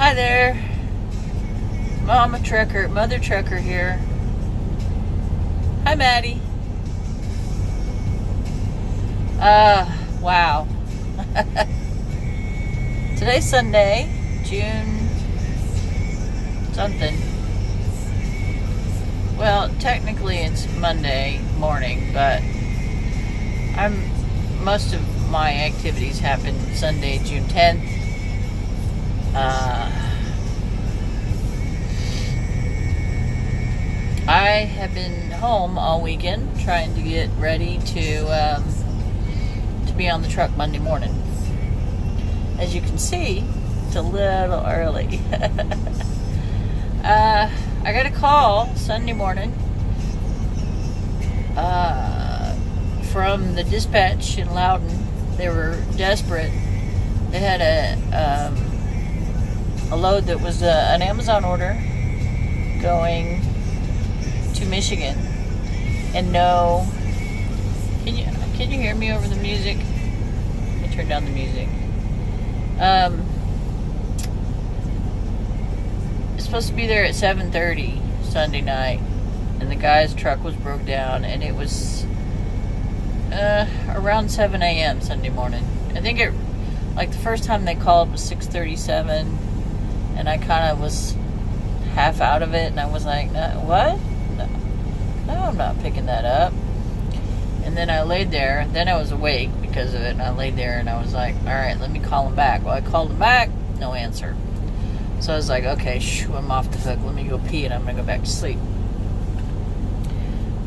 Hi there, Mother Trucker here. Hi, Maddie. Wow. Today's Sunday, June something. Well, technically it's Monday morning, but most of my activities happen Sunday, June 10th. I have been home all weekend trying to get ready to be on the truck Monday morning. As you can see, it's a little early. I got a call Sunday morning from the dispatch in Loudon. They were desperate. They had a load that was an Amazon order going to Michigan, and no. Can you hear me over the music? Let me turn down the music. It's supposed to be there at 7:30 Sunday night, and the guy's truck was broke down, and it was around 7 a.m. Sunday morning. I think the first time they called was 6:37, and I kind of was half out of it, and I was like, what? No, I'm not picking that up. And then I laid there. Then I was awake because of it, and I laid there, and I was like, all right, let me call him back. Well, I called him back, no answer. So I was like, okay, I'm off the hook. Let me go pee, and I'm going to go back to sleep.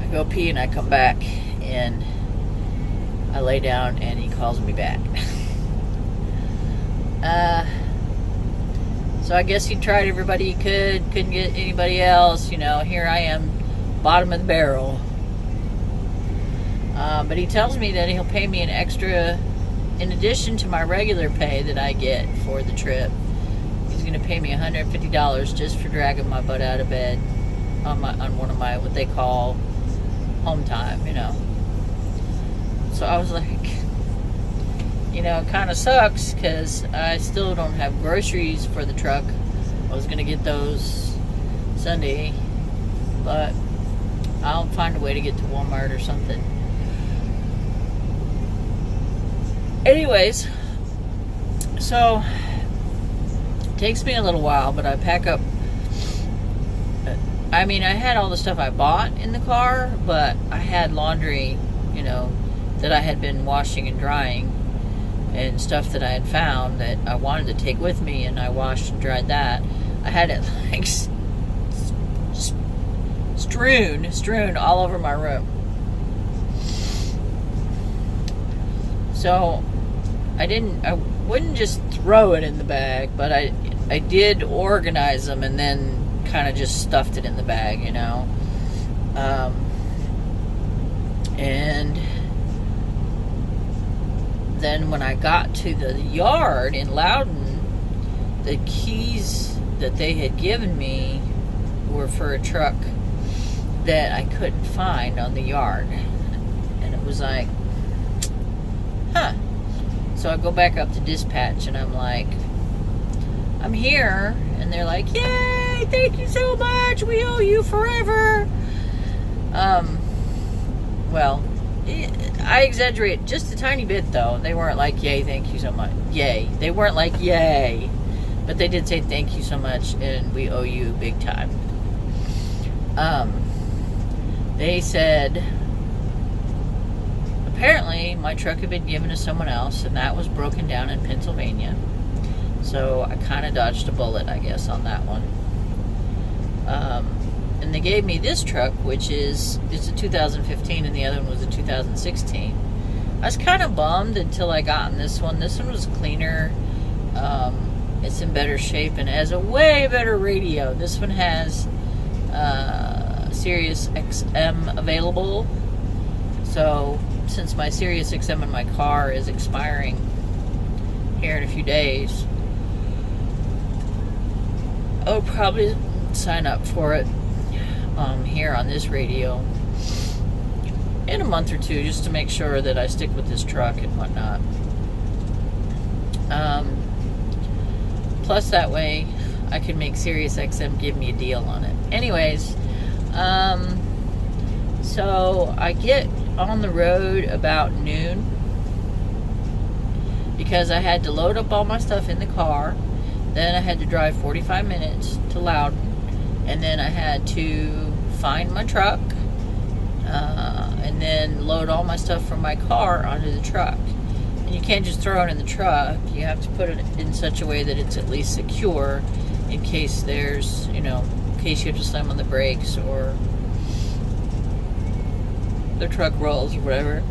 I go pee, and I come back, and I lay down, and he calls me back. So I guess he tried everybody he couldn't get anybody else. Here I am, bottom of the barrel. But he tells me that he'll pay me an extra, in addition to my regular pay that I get for the trip. He's going to pay me $150 just for dragging my butt out of bed on one of my, what they call, home time, So I was like, it kind of sucks because I still don't have groceries for the truck. I was going to get those Sunday, but I'll find a way to get to Walmart or something. Anyways, so it takes me a little while, but I pack up. I had all the stuff I bought in the car, but I had laundry, that I had been washing and drying, and stuff that I had found that I wanted to take with me, and I washed and dried that. I had it strewn all over my room. So I wouldn't just throw it in the bag, but I did organize them and then kind of just stuffed it in the bag, and then when I got to the yard in Loudon, the keys that they had given me were for a truck that I couldn't find on the yard. And it was like, So I go back up to dispatch, and I'm like, I'm here. And they're like, yay, thank you so much. We owe you forever. Well, I exaggerate just a tiny bit, though. They weren't like, yay, thank you so much. Yay. They weren't like, yay. But they did say, thank you so much, and we owe you big time. They said, apparently my truck had been given to someone else, and that was broken down in Pennsylvania. So I kind of dodged a bullet, I guess, on that one. And they gave me this truck, which it's a 2015, and the other one was a 2016. I was kind of bummed until I got in this one. This one was cleaner. It's in better shape and has a way better radio. This one has Sirius XM available. So since my Sirius XM in my car is expiring here in a few days, I'll probably sign up for it here on this radio in a month or two, just to make sure that I stick with this truck and whatnot. Plus that way I could make SiriusXM give me a deal on it. Anyways, so I get on the road about noon because I had to load up all my stuff in the car. Then I had to drive 45 minutes to Loudon, and then I had to find my truck, and then load all my stuff from my car onto the truck. And you can't just throw it in the truck. You have to put it in such a way that it's at least secure in case there's, in case you have to slam on the brakes or the truck rolls or whatever.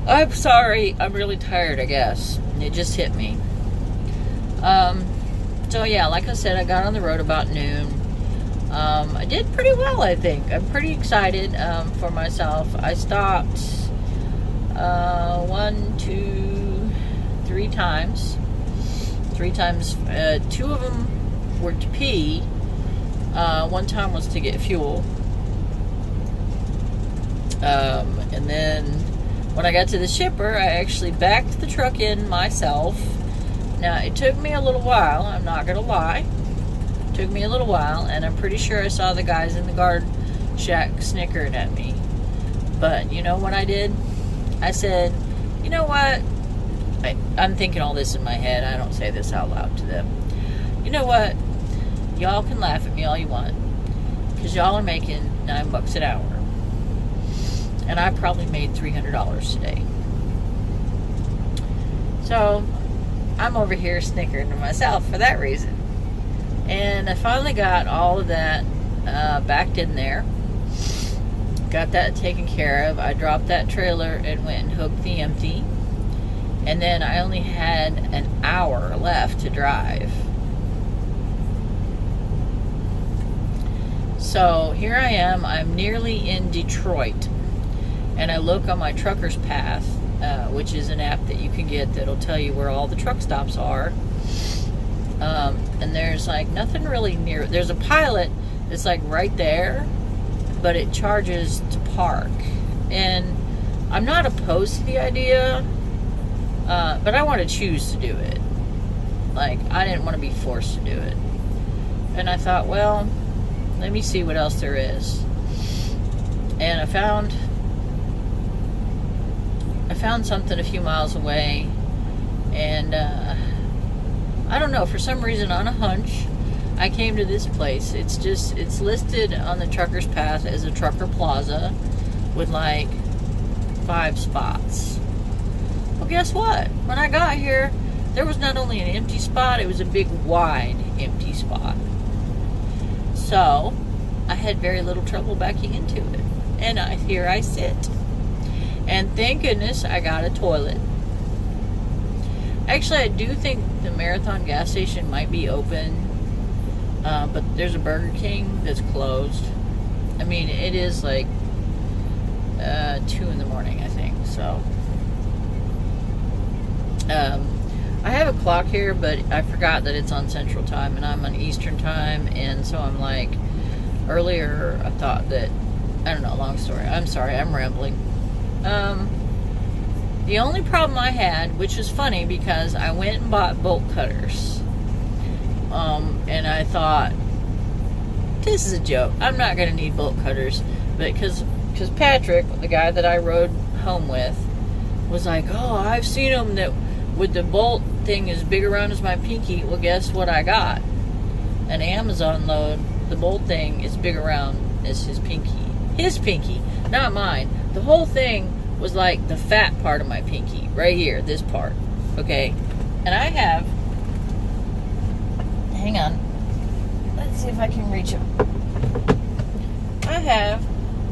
I'm sorry. I'm really tired, I guess. It just hit me. So yeah, like I said, I got on the road about noon. I did pretty well, I think. I'm pretty excited for myself. I stopped 1, 2, 3 times. 3 times. 2 of them were to pee. 1 time was to get fuel. And then when I got to the shipper, I actually backed the truck in myself. Now, it took me a little while, I'm not going to lie. It took me a little while, and I'm pretty sure I saw the guys in the guard shack snickering at me. But you know what I did? I said, you know what? I'm thinking all this in my head. I don't say this out loud to them. You know what? Y'all can laugh at me all you want, because y'all are making $9 an hour. And I probably made $300 today. So I'm over here snickering to myself for that reason. And I finally got all of that backed in there. Got that taken care of. I dropped that trailer and went and hooked the empty. And then I only had an hour left to drive. So here I am. I'm nearly in Detroit. And I look on my Trucker's Path, which is an app that you can get that'll tell you where all the truck stops are. And there's like nothing really near. There's a Pilot that's like right there, but it charges to park. And I'm not opposed to the idea, but I want to choose to do it. Like, I didn't want to be forced to do it. And I thought, well, let me see what else there is. And I found something a few miles away, and I don't know, for some reason, on a hunch, I came to this place. It's listed on the Trucker's Path as a trucker plaza with like 5 spots. Well, guess what? When I got here, there was not only an empty spot, it was a big, wide, empty spot. So I had very little trouble backing into it, and here I sit. And thank goodness I got a toilet. Actually, I do think the Marathon gas station might be open, but there's a Burger King that's closed. I mean, it is like 2 in the morning, I think. So I have a clock here, but I forgot that it's on Central Time, and I'm on Eastern Time, and so I'm like, earlier I thought that, I don't know, long story. I'm sorry, I'm rambling. The only problem I had, which was funny because I went and bought bolt cutters, and I thought, this is a joke. I'm not going to need bolt cutters, but because Patrick, the guy that I rode home with, was like, oh, I've seen them that with the bolt thing as big around as my pinky. Well, guess what I got? An Amazon load. The bolt thing is big around as his pinky. His pinky, not mine. The whole thing was like the fat part of my pinky, right here, this part, okay? And I have, hang on, let's see if I can reach them. I have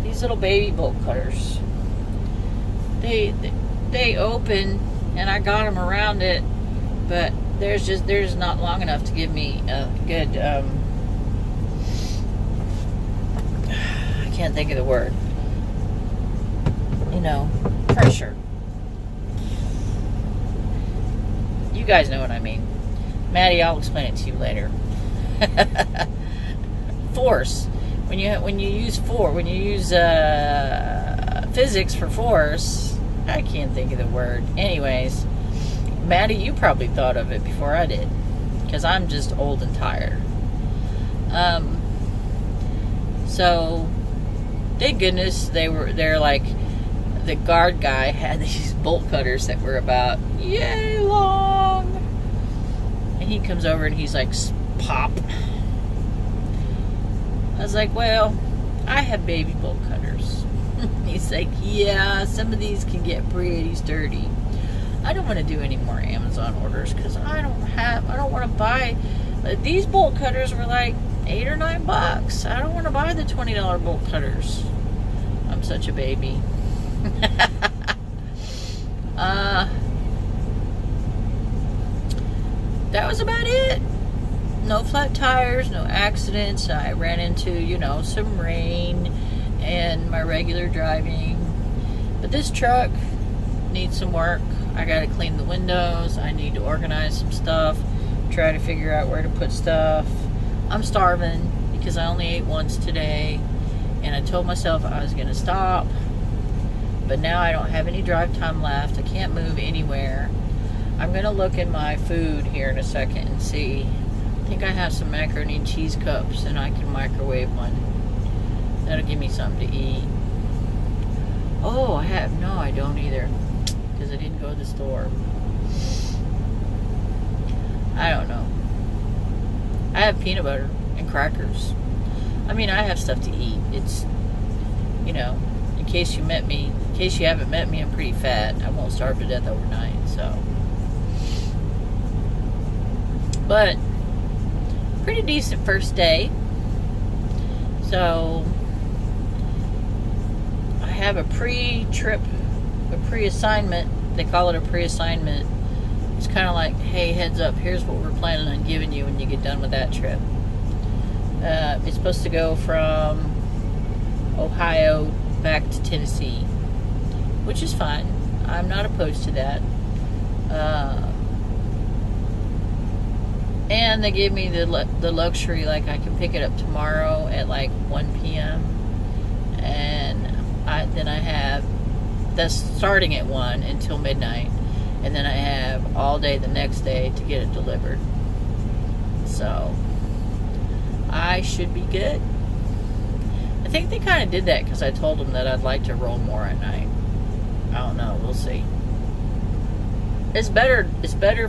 these little baby bolt cutters. They open, and I got them around it, but there's not long enough to give me a good, I can't think of the word. Pressure. You guys know what I mean. Maddie, I'll explain it to you later. Force. When you use physics for force, I can't think of the word. Anyways, Maddie, you probably thought of it before I did, because I'm just old and tired. So thank goodness they're like, the guard guy had these bolt cutters that were about yay long, and he comes over and he's like, pop. I was like, well, I have baby bolt cutters. He's like, yeah, some of these can get pretty sturdy. I don't want to do any more Amazon orders because I don't want to buy. These bolt cutters were like $8 or $9. I don't want to buy the $20 bolt cutters. I'm such a baby. That was about it. No flat tires, no accidents. I ran into, some rain and my regular driving. But this truck needs some work. I gotta clean the windows. I need to organize some stuff. Try to figure out where to put stuff. I'm starving because I only ate once today. And I told myself I was gonna stop. But now I don't have any drive time left. I can't move anywhere. I'm gonna look in my food here in a second and see. I think I have some macaroni and cheese cups and I can microwave one. That'll give me something to eat. Oh, I don't either. Because I didn't go to the store. I don't know. I have peanut butter and crackers. I mean, I have stuff to eat. It's, in case you haven't met me, I'm pretty fat. I won't starve to death overnight, so. But, pretty decent first day. So, I have a pre-trip, a pre-assignment. They call it a pre-assignment. It's kind of like, hey, heads up, here's what we're planning on giving you when you get done with that trip. It's supposed to go from Ohio back to Tennessee, which is fine. I'm not opposed to that. And they gave me the luxury, like I can pick it up tomorrow at like 1 p.m. And then I have, that's starting at 1 until midnight. And then I have all day the next day to get it delivered. So, I should be good. I think they kind of did that because I told them that I'd like to roll more at night. I don't know. We'll see. It's better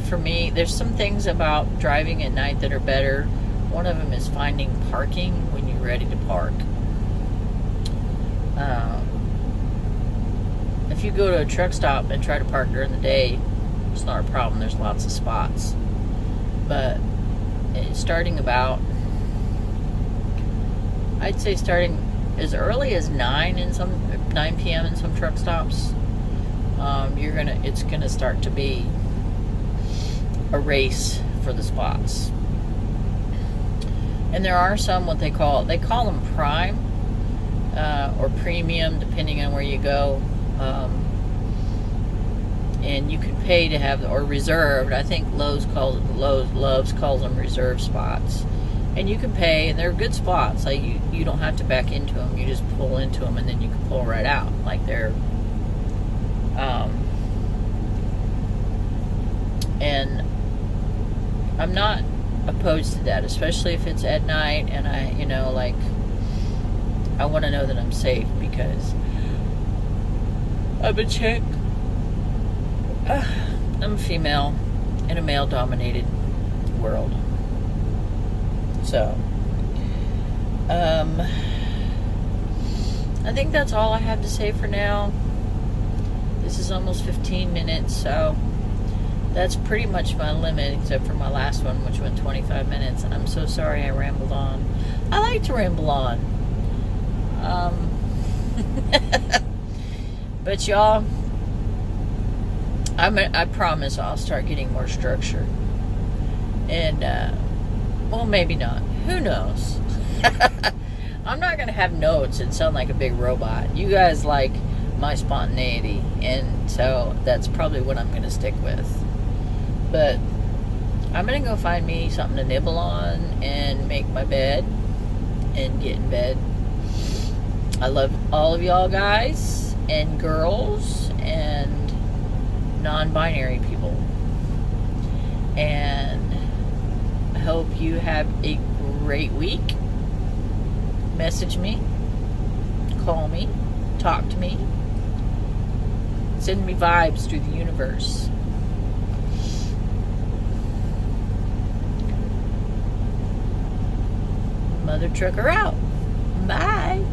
for me. There's some things about driving at night that are better. One of them is finding parking when you're ready to park. If you go to a truck stop and try to park during the day, it's not a problem. There's lots of spots. But starting about, I'd say starting as early as 9 p.m. in some truck stops, it's gonna start to be a race for the spots. And there are some they call them prime or premium, depending on where you go. And you can pay to have, or reserved. I think Loves calls them reserve spots. And you can pay, and they're good spots. Like you don't have to back into them. You just pull into them, and then you can pull right out. Like they're, and I'm not opposed to that, especially if it's at night, and I want to know that I'm safe because I'm a chick. I'm a female in a male-dominated world. So, I think that's all I have to say for now. This is almost 15 minutes, so that's pretty much my limit, except for my last one, which went 25 minutes. I'm so sorry I rambled on. I like to ramble on. But y'all, I promise I'll start getting more structure. And, well, maybe not. Who knows? I'm not going to have notes and sound like a big robot. You guys like my spontaneity, and so that's probably what I'm going to stick with. But I'm going to go find me something to nibble on and make my bed and get in bed. I love all of y'all guys and girls and non-binary people. And I hope you have a great week. Message me, call me, talk to me, send me vibes through the universe. Mother Trucker out. Bye.